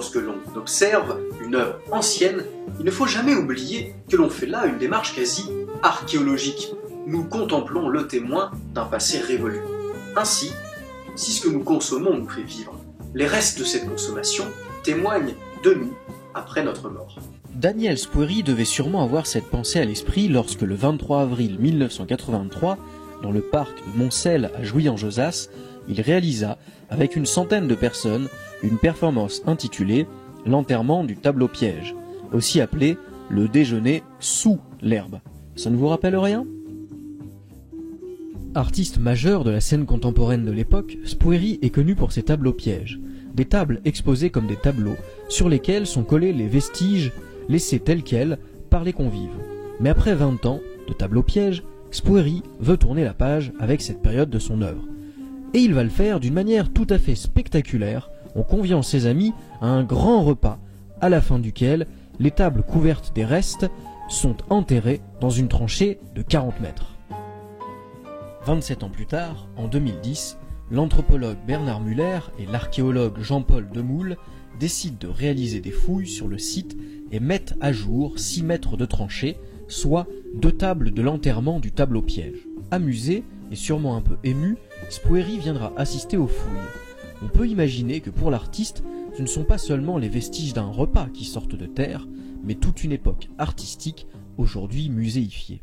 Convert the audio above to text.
Lorsque l'on observe une œuvre ancienne, il ne faut jamais oublier que l'on fait là une démarche quasi archéologique. Nous contemplons le témoin d'un passé révolu. Ainsi, si ce que nous consommons nous fait vivre, les restes de cette consommation témoignent de nous après notre mort. Daniel Spoerry devait sûrement avoir cette pensée à l'esprit lorsque le 23 avril 1983, dans le parc de Moncel à Jouy-en-Josas, il réalisa, avec une centaine de personnes, une performance intitulée « L'enterrement du tableau piège », aussi appelé « Le déjeuner sous l'herbe ». Ça ne vous rappelle rien ? Artiste majeur de la scène contemporaine de l'époque, Spoerry est connu pour ses tableaux pièges, des tables exposées comme des tableaux sur lesquels sont collés les vestiges laissés tels quels par les convives. Mais après 20 ans de tableaux pièges, Spoerry veut tourner la page avec cette période de son œuvre. Et il va le faire d'une manière tout à fait spectaculaire en conviant ses amis à un grand repas, à la fin duquel les tables couvertes des restes sont enterrées dans une tranchée de 40 mètres. 27 ans plus tard, en 2010, l'anthropologue Bernard Muller et l'archéologue Jean-Paul Demoule décident de réaliser des fouilles sur le site et mettent à jour 6 mètres de tranchée, soit 2 tables de l'enterrement du tableau piège. Amusé et sûrement un peu ému, Spoerry viendra assister aux fouilles. On peut imaginer que pour l'artiste, ce ne sont pas seulement les vestiges d'un repas qui sortent de terre, mais toute une époque artistique aujourd'hui muséifiée.